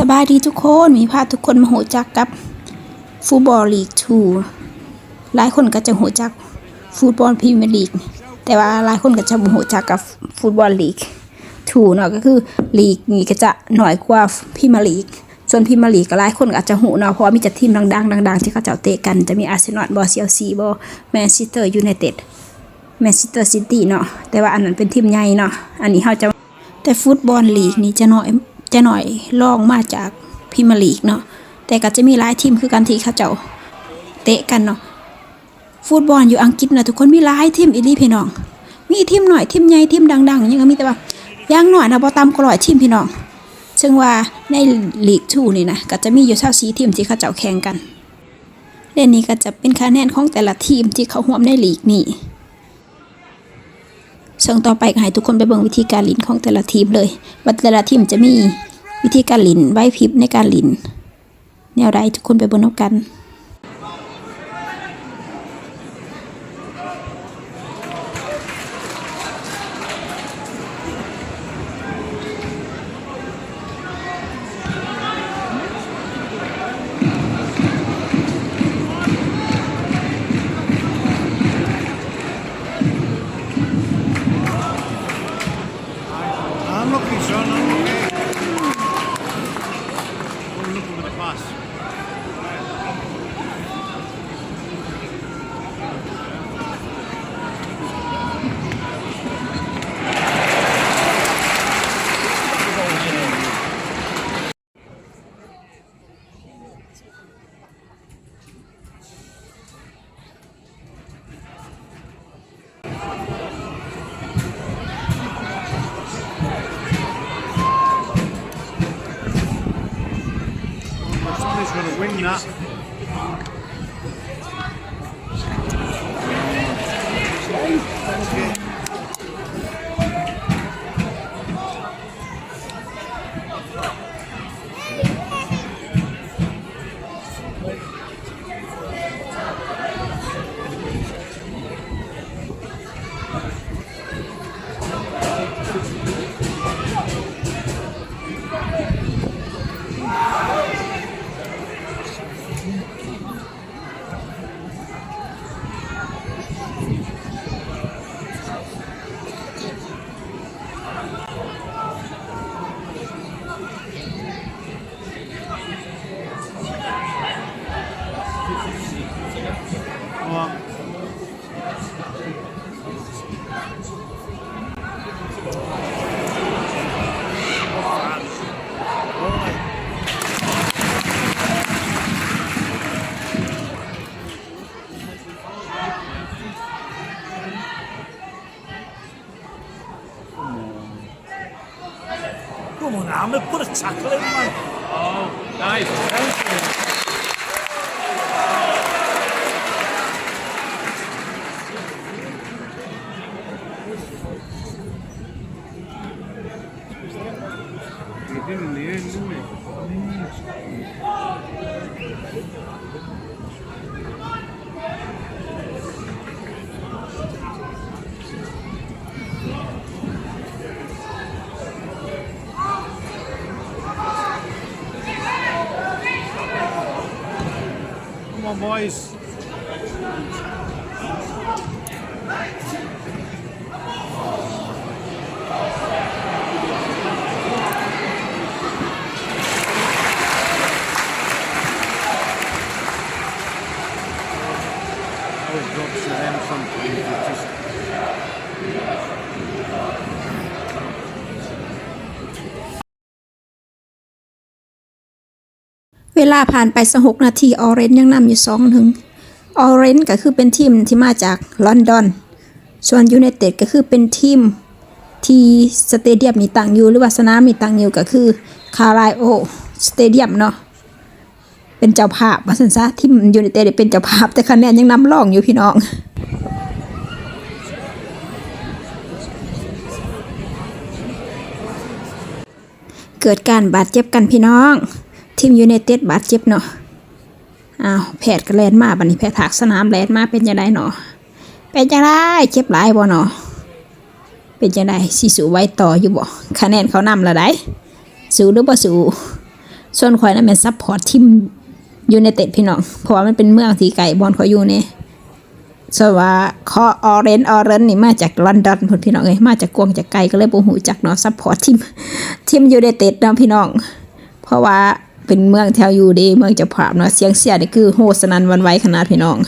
สบายดีทุกคนมีพาทุกคนมาโหจักกับฟุตบอลลีก2หลายคนก็จะโหจักฟุตบอลพรีเมียร์ลีกแต่ว่าหลายคนก็จะบ่โหจักกับฟุตบอลลีก2เนาะก็คือลีกนี้ก็จะน้อยกว่าพรีเมียร์ลีกส่วนพรีเมียร์ลีกก็หลายคนก็อาจจะโหเนาะเพราะมีแต่ทีมดังๆที่เขาเจ้าเตะกันจะมีอาร์เซนอลเชลซีแมนเชสเตอร์ยูไนเต็ดแมนเชสเตอร์ซิตี้เนาะแต่ว่าอันนั้นเป็นทีมใหญ่เนาะอันนี้เฮาจะแต่ฟุตบอลลีกนี้จะน้อยรองมาจากพรีเมียร์ลีกเนาะแต่ก็จะมีหลายทีมคือกันที่เขาเจ้าเตะกันเนาะฟุตบอลอยู่อังกฤษนะทุกคนมีหลายทีมอีหลีพี่น้องมีทีมหน่อยทีมใหญ่ทีมดังๆอย่างก็มีแต่ว่าอย่างน้อยนะบ่ต่ำกว่า100ทีมพี่น้องซึ่งว่าในลีก2นี่นะก็จะมีอยู่24ทีมที่เขาเจ้าแข่งกันและนี่ก็จะเป็นคะแนนของแต่ละทีมที่เขาร่วมในลีกนี้ซึ่งต่อไปก็ให้ทุกคนไปเบิ่งวิธีการลิ้นของแต่ละทีมเลยว่าแต่ละทีมจะมีวิธีการลิ้นไหวพริบในการลิ้นแนวใดทุกคนไปเบิ่งนำกันUnlucky, son, unlucky. Unlucky with the pass. Somebody's going to win that. Come on. Come on, Ahmed, put a tackle in, man. Oh, nice. Thank you. He did in the end, didn't he? 'Come on, boys. Always drops to them sometimes. It's just เวลาผ่านไป6นาทีออเรนจ์ยังนำอยู่2-1ออเรนจ์ก็คือเป็นทีมที่มาจากลอนดอนส่วนยูไนเต็ดก็คือเป็นทีมที่สเตเดียมนี่ตั้งอยู่หรือว่าสนามนี่ตั้งอยู่ก็คือคาร์ไลโอสเตเดียมเนาะเป็นเจ้าภาพว่าซั่นซะทีมยูไนเต็ดเป็นเจ้าภาพแต่คะแนนยังนำร่องอยู่พี่น้องเกิดการบาดเจ็บกันพี่น้องทีมยูไนเต็ดบาดเจ็บเนาะแพทย์ก็แล่นมาบัดนี้แพทย์ถากสนามแล่นมาเป็นจังได๋เนาะเป็นจังได๋เจ็บหลายบ่เนาะเป็นจังได๋สิสู้ไว้ต่ออยู่บ่คะแนนเขานำละได้สู้หรือบ่สู้ ส่วนข่อยนั้นเป็นซัพพอร์ตทีมยูไนเต็ดพี่น้องเพราะว่ามันเป็นเมืองที่ไกลบอลข่อยอยู่นี่ส่วนว่าคอออเรนนี่มาจากลอนดอนพุ่นพี่น้องเอ้ยมาจากกวางจากไกลก็เลยบ่ฮู้จักเนาะซัพพอร์ตทีมยูไนเต็ดเนาะพี่น้องเพราะว่าเป็นเมืองแถวอยู่ดีเมืองเจ้าภาพเนาะเสียงเชียร์นี่คือโหสนั่นหวันไหวขนาดพี่น้อง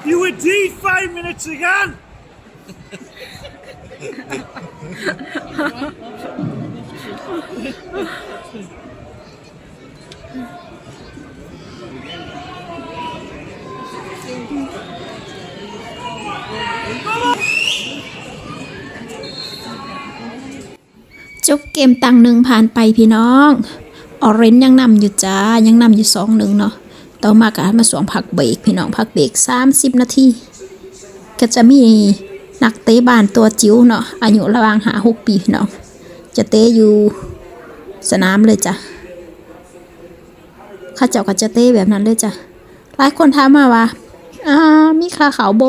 You were deed 5 minutes again.จบเกมตั้ง1ผ่านไปพี่น้องออเรนยังนำอยู่จ้ายังนำอยู่ 2-1 เนาะต่อมาก็มาสวงพักเบรกพี่น้องพักเบรก30 นาทีก็จะมีนักเตะบ้านตัวจิ๋วเนาะอายุระหว่าง5-6 ปีพี่น้องจะเตะอยู่สนามเลยจ้ะข้าเจ้าก็จะเตะแบบนั้นเลยจ้ะหลายคนถามมาว่ามีค่าเขาโบ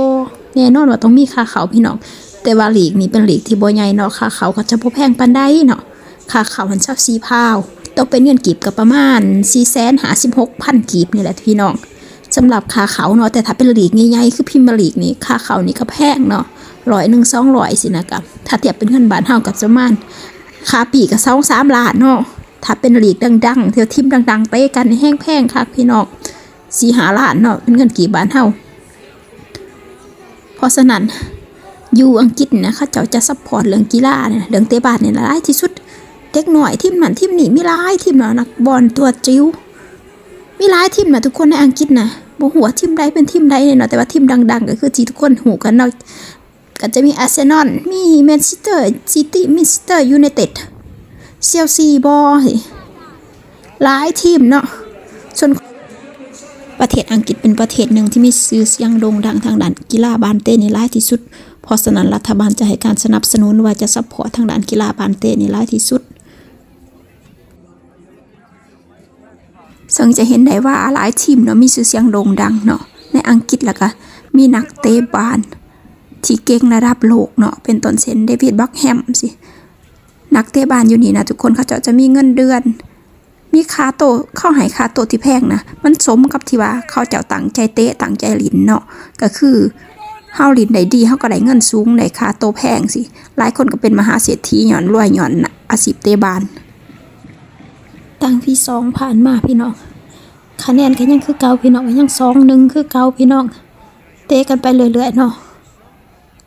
แน่นอนว่าต้องมีค่าเขาพี่น้องแต่ว่าลีกนี้เป็นลีกที่บ่ใหญ่เนาะค่าเขาก็จะบ่แพงปานใดเนาะค่าเขามัน24 พาวต้องเป็นเงินกีบก็ประมาณ 456,000 กีบนี่แหละพี่น้องสำหรับค่าเขาเนาะแต่ถ้าเป็นลีกใหญ่ๆคือพรีเมียร์ลีกนี่ค่าเขานี่ก็แพงเนาะ100-200สินะครับถ้าเทียบเป็นเงินบาทเฮากับประมาณค่าปีก็2-3 ล้านเนาะถ้าเป็นลีกดังๆเที่ยวทีมดังๆเตะกันแห้งแพงคักพี่น้อง4-5 ล้านเนาะเป็นเงินกีบบาทเฮาเพราะฉะนั้นอยู่อังกฤษนะเขาเจ้าจะซัพพอร์ตเรื่องกีฬาเนี่ยเรื่องเตะบาสเนี่ยหลายที่สุดเด็กหน่อยทีมนั้นทีมนี้มีหลายทีมเนาะนักบอลตัวจิ๋วมีหลายทีมนะทุกคนในอังกฤษนะบ่ฮู้ว่าทีมใดเป็นทีมใดเนาะแต่ว่าทีมดังๆก็คือที่ทุกคนฮู้กันเนาะก็จะมีอาร์เซนอลมีแมนเชสเตอร์ซิตี้แมนเชสเตอร์ยูไนเต็ดเชลซีบ่หลายทีมเนาะส่วนประเทศอังกฤษเป็นประเทศหนึ่งที่มีชื่อเสียงโด่งดังทางด้านกีฬาบาสเตนี่หลายที่สุดเพราะฉะนั้นรัฐบาลจะให้การสนับสนุนว่าจะซัพพอร์ตทางด้านกีฬาบาสเตนี่หลายที่สุดซึ่งจะเห็นได้ว่าหลายทีมเนาะมีชื่อเสียงโด่งดังเนาะในอังกฤษแล้วก็มีนักเตะบาสที่เก่งระดับโลกเนาะเป็นต้นเช่นเดวิดบ็คแฮมสินักเตะบาสอยู่นี่นะทุกคนเขาจะมีเงินเดือนมีค่าโตเข้าให้ค่าโตที่แพงนะมันสมกับที่ว่าเขาเจ้าตั้งใจเตะตั้งใจหลินเนาะก็คือเฮาหลินได้ดีเฮาก็ได้เงินสูงได้ค่าโตแพงสิหลายคนก็เป็นมหาเศรษฐีหย่อนรวยหย่อนอาชีพเตะบาสตั้งที่2ผ่านมาพี่น้องคะแนนก็ยังคือเก่าพี่น้องก็ยัง2-1คือเก่าพี่น้องเตะกันไปเรื่อยๆเนาะ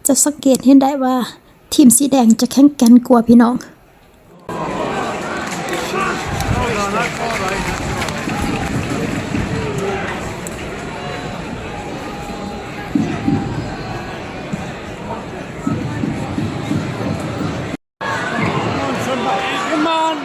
จะสังเกตเห็นได้ว่าทีมสีแดงจะแข็งแกร่งกว่าพี่น้อง Come on.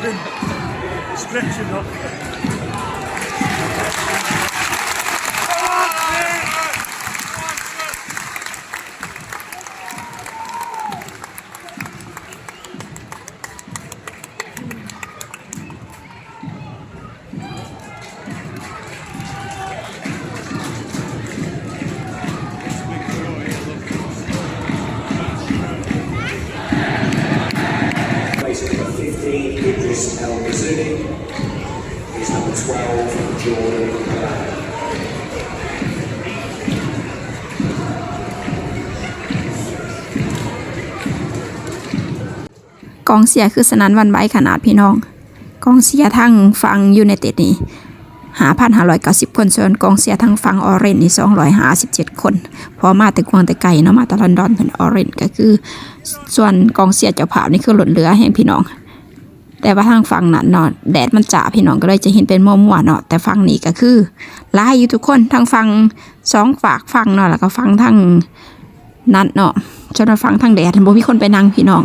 Stretching up. Place number 15, Idris El Ghazouani. He's number 12, Jordan Brown. กองเชียร์คือสนั่นหวันไหวขนาดพี่น้องกองเชียร์ทั้งฝั่งยูไนเต็ดนี่5,590 คนส่วนกองเชียร์ทั้งฝั่งออเรนจ์นี่257 คนพอมาแต่กวางแต่ไก่เนาะมาแต่ลอนดอนเป็นออเรนจ์ก็คือส่วนกองเชียร์เจ้าภาพนี่คือหล่นเหลือแห่งพี่น้องแต่ว่าทางฝั่งนั้นเนาะแดดมันจ้าพี่น้องก็เลยจะเห็นเป็นมัวๆเนาะแต่ฝั่งนี้ก็คือหลายอยู่ทุกคนทางฝั่ง2ฝากฝั่งเนาะแล้วก็ฝั่งทางนั้นเนาะจนฝั่งทางแดดบ่มีคนไปนั่งพี่น้อง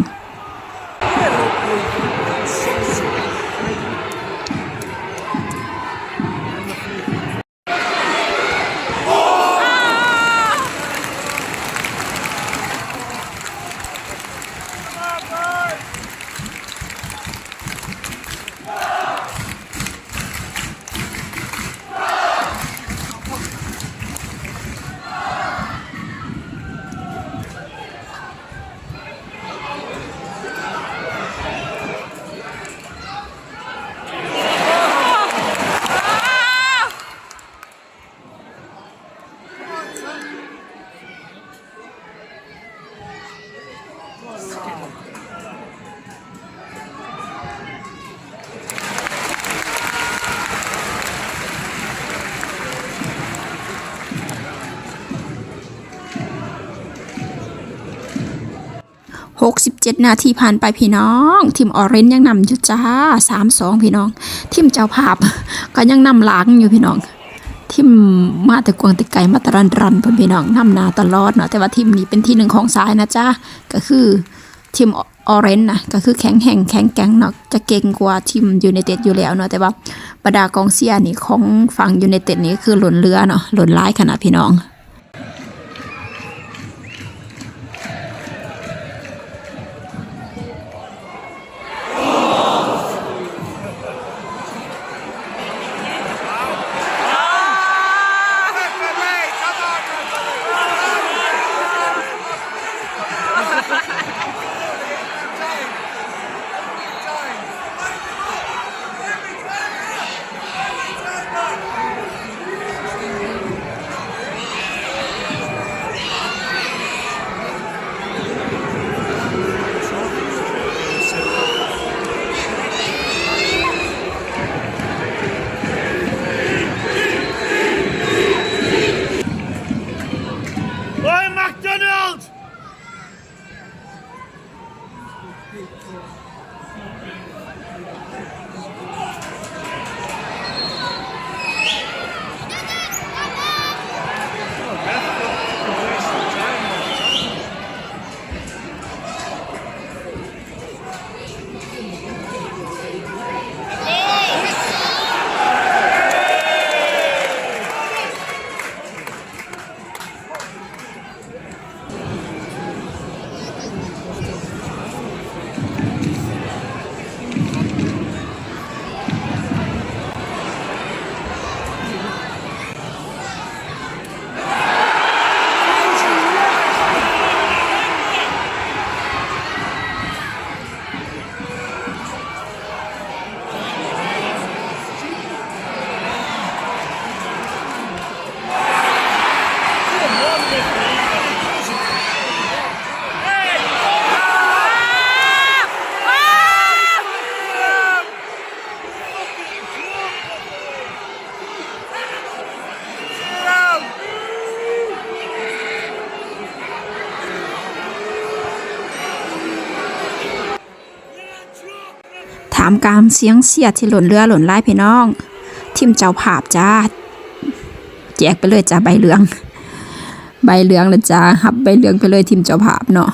67 นาทีผ่านไปพี่น้องทีมออเรนจ์ยังนำอยู่จ้า 3-2 พี่น้องทีมเจ้าภาพก็ยังนำหลังอยู่พี่น้องทีมมาแต่กวางแต่ไก่มาแต่รันเพิ่นพี่น้องนำหน้าตลอดเนาะแต่ว่าทีมนี้เป็นที่หนึ่งของสายนะจ้าก็คือทีมออเรนจ์นะก็คือแข็งแกร่งเนาะจะเก่งกว่าทีมยูไนเต็ดอยู่แล้วเนาะแต่ว่าบรรดากองเชียร์นี่ของฝั่งยูไนเต็ดนี่คือหล่นเรือเนาะหล่นหลายขนาดพี่น้อง Oi, McDonald!ถามการเสียงเสียดที่หล่นเรือหล่นลายพี่น้องทีมเจ้าภาพจ้าแจกไปเลยจ้าใบเหลืองเลยจ้าหับใบเหลืองไปเลยทีมเจ้าภาพเนาะ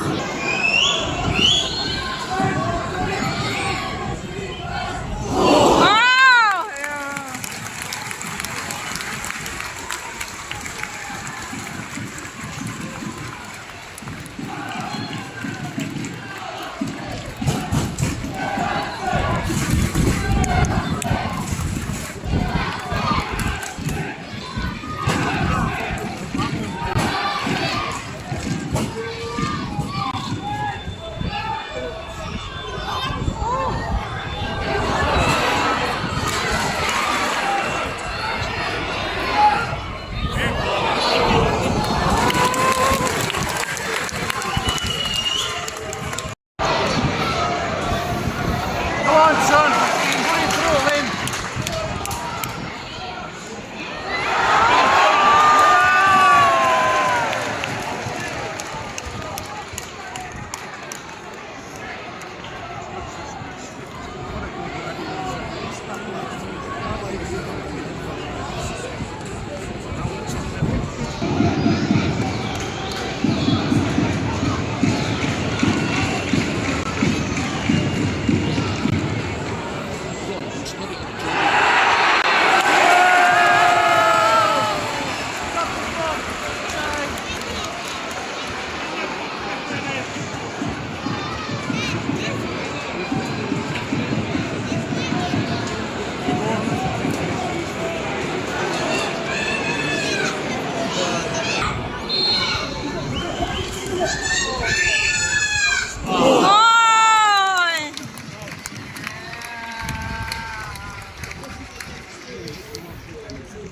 Get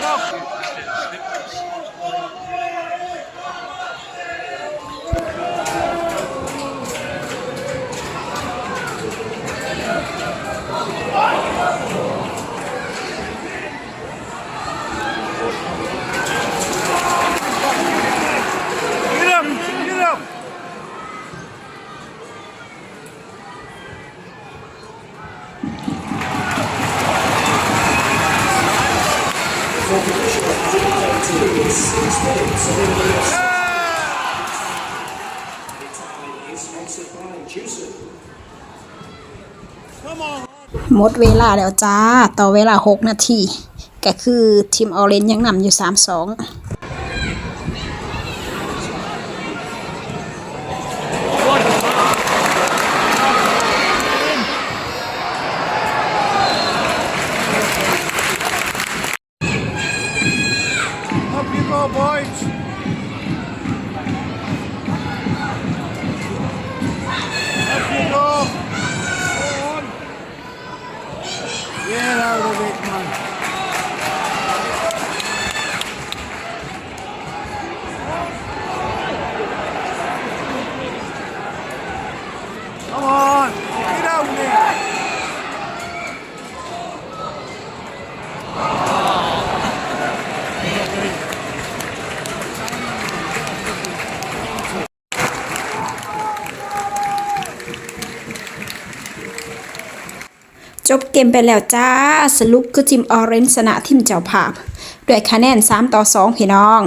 up! Get up! Competition has indicated in 6 minutes of India's The time is sponsored by Juicer. Come on! หมดเวลาแล้วจ้า ต่อเวลา 6 นาที ก็คือทีมออเรนจ์ยังนำอยู่ 3-2 Up you go, boys! Up you go! Go on! Get out of it, man! Come on! Get out there!จบเกมไปแล้วจ้า สรุปคือทีมออเรนจ์ชนะทีมเจ้าภาพด้วยคะแนน3-2พี่น้อง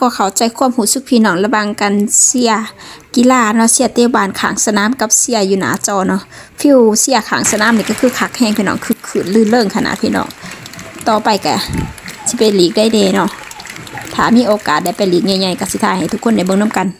ก็เข้าใจความรู้สึกพี่น้องระหว่างกันเชียร์กีฬาเนาะเชียร์เตะบอลข้างสนามกับเชียร์อยู่หน้าจอเนาะฟิวเชียร์ข้างสนามนี่ก็คือคักแฮงพี่น้องคือขืนลื่นเริงขนาดพี่น้องต่อไปก็สิไปลีกได้เด้เนาะถ้ามีโอกาสได้ไปลีกใหญ่ๆก็สิถ่ายให้ทุกคนได้เบิ่งนำกัน